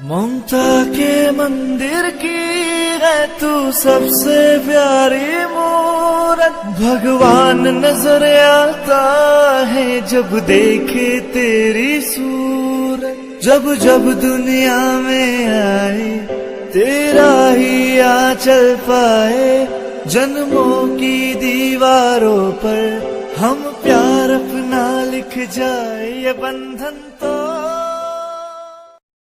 ममता के मंदिर की है तू सबसे प्यारी मूरत। भगवान नजर आता है जब देखे तेरी सूरत। जब जब दुनिया में आए तेरा ही आंचल पाए। जन्मों की दीवारों पर हम प्यार अपना लिख जाए। ये बंधन तो